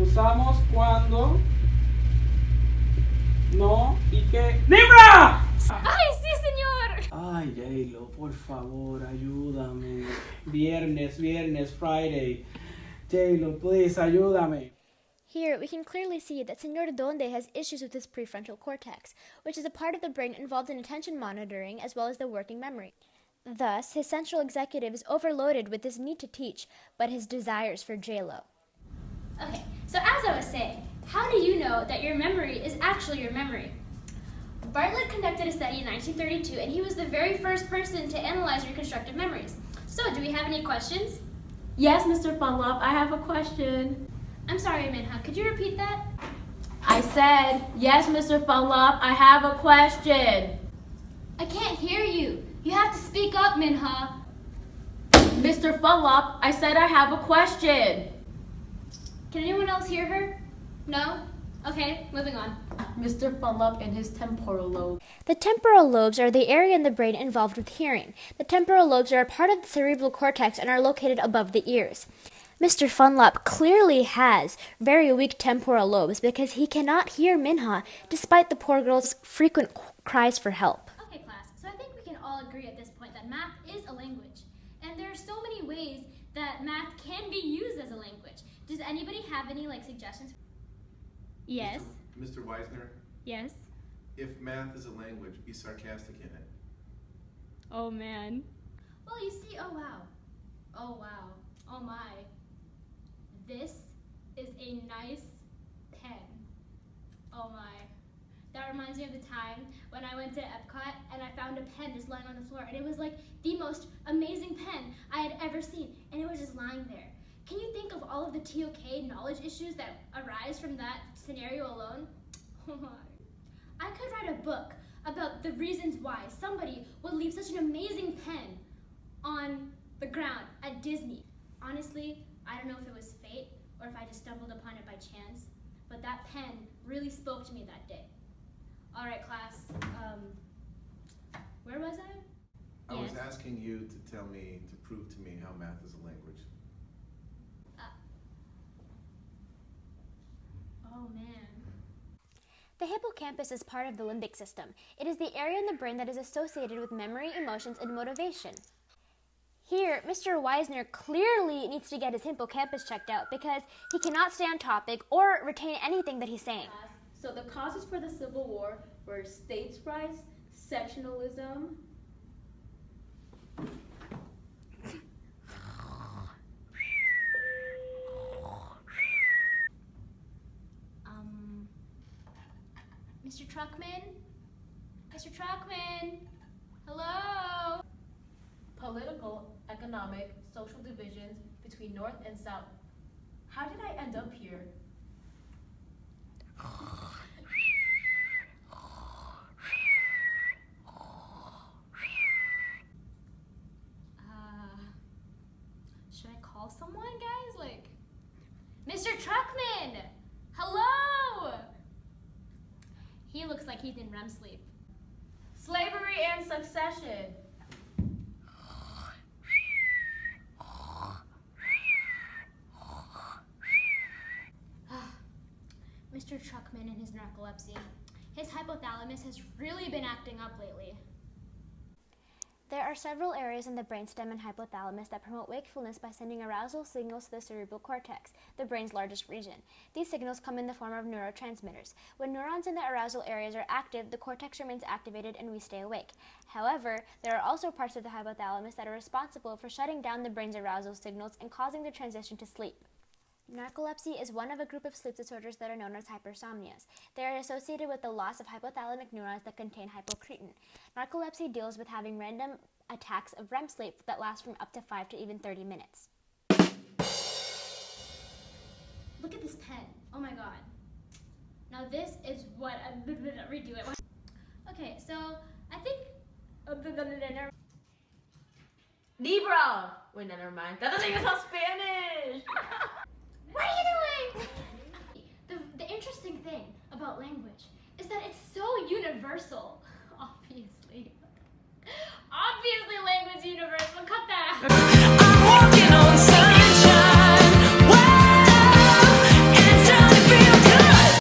Usamos cuando no y que... ¡Libra! ¡Ay, sí, señor! Ay, J-Lo, por favor, ayúdame. Viernes, Friday. J-Lo, please, ayúdame. Here, we can clearly see that Señor Donde has issues with his prefrontal cortex, which is a part of the brain involved in attention monitoring as well as the working memory. Thus, his central executive is overloaded with his need to teach, but his desires for J-Lo. Okay, so as I was saying, how do you know that your memory is actually your memory? Bartlett conducted a study in 1932, and he was the very first person to analyze reconstructive memories. So, do we have any questions? Yes, Mr. Funlop, I have a question. I'm sorry, Minha, could you repeat that? I said, yes, Mr. Funlop, I have a question. I can't hear you. You have to speak up, Minha. Mr. Funlop, I said I have a question. Can anyone else hear her? No? Okay, moving on. Mr. Funlop and his temporal lobe. The temporal lobes are the area in the brain involved with hearing. The temporal lobes are a part of the cerebral cortex and are located above the ears. Mr. Funlop clearly has very weak temporal lobes because he cannot hear Minha despite the poor girl's frequent cries for help. Okay, class, so I think we can all agree at this point that math is a language. And there are so many ways that math can be used as a language. Does anybody have any suggestions? Yes. Mr. Weisner, Yes. if math is a language, be sarcastic in it. Oh man. Well, you see, oh wow. Oh wow. Oh my. This is a nice pen. Oh my. That reminds me of the time when I went to Epcot and I found a pen just lying on the floor, and it was like the most amazing pen I had ever seen, and it was just lying there. Can you think of all of the TOK knowledge issues that arise from that scenario alone? Oh my. I could write a book about the reasons why somebody would leave such an amazing pen on the ground at Disney. Honestly, I don't know if it was fate or if I just stumbled upon it by chance, but that pen really spoke to me that day. All right, class, where was I? I was asking you to prove to me how math is a language. Oh man. The hippocampus is part of the limbic system. It is the area in the brain that is associated with memory, emotions, and motivation. Here, Mr. Weisner clearly needs to get his hippocampus checked out because he cannot stay on topic or retain anything that he's saying. So the causes for the Civil War were states' rights, sectionalism, Mr. Truckman? Mr. Truckman? Hello? political, economic, social divisions between North and South. How did I end up here? Should I call someone, guys? Mr. Truckman! Hello! He looks like he's in REM sleep. Slavery and succession. Mr. Truckman and his narcolepsy. His hypothalamus has really been acting up lately. There are several areas in the brainstem and hypothalamus that promote wakefulness by sending arousal signals to the cerebral cortex, the brain's largest region. These signals come in the form of neurotransmitters. When neurons in the arousal areas are active, the cortex remains activated and we stay awake. However, there are also parts of the hypothalamus that are responsible for shutting down the brain's arousal signals and causing the transition to sleep. Narcolepsy is one of a group of sleep disorders that are known as hypersomnias. They are associated with the loss of hypothalamic neurons that contain hypocretin. Narcolepsy deals with having random attacks of REM sleep that last from up to 5 to even 30 minutes. Look at this pen. Oh my god. Now this is what redo it. Okay, so I think Libra! Wait, no, never mind. That doesn't even sound Spanish! What are you doing? The interesting thing about language is that it's so universal. Obviously. Obviously language is universal. Cut that out.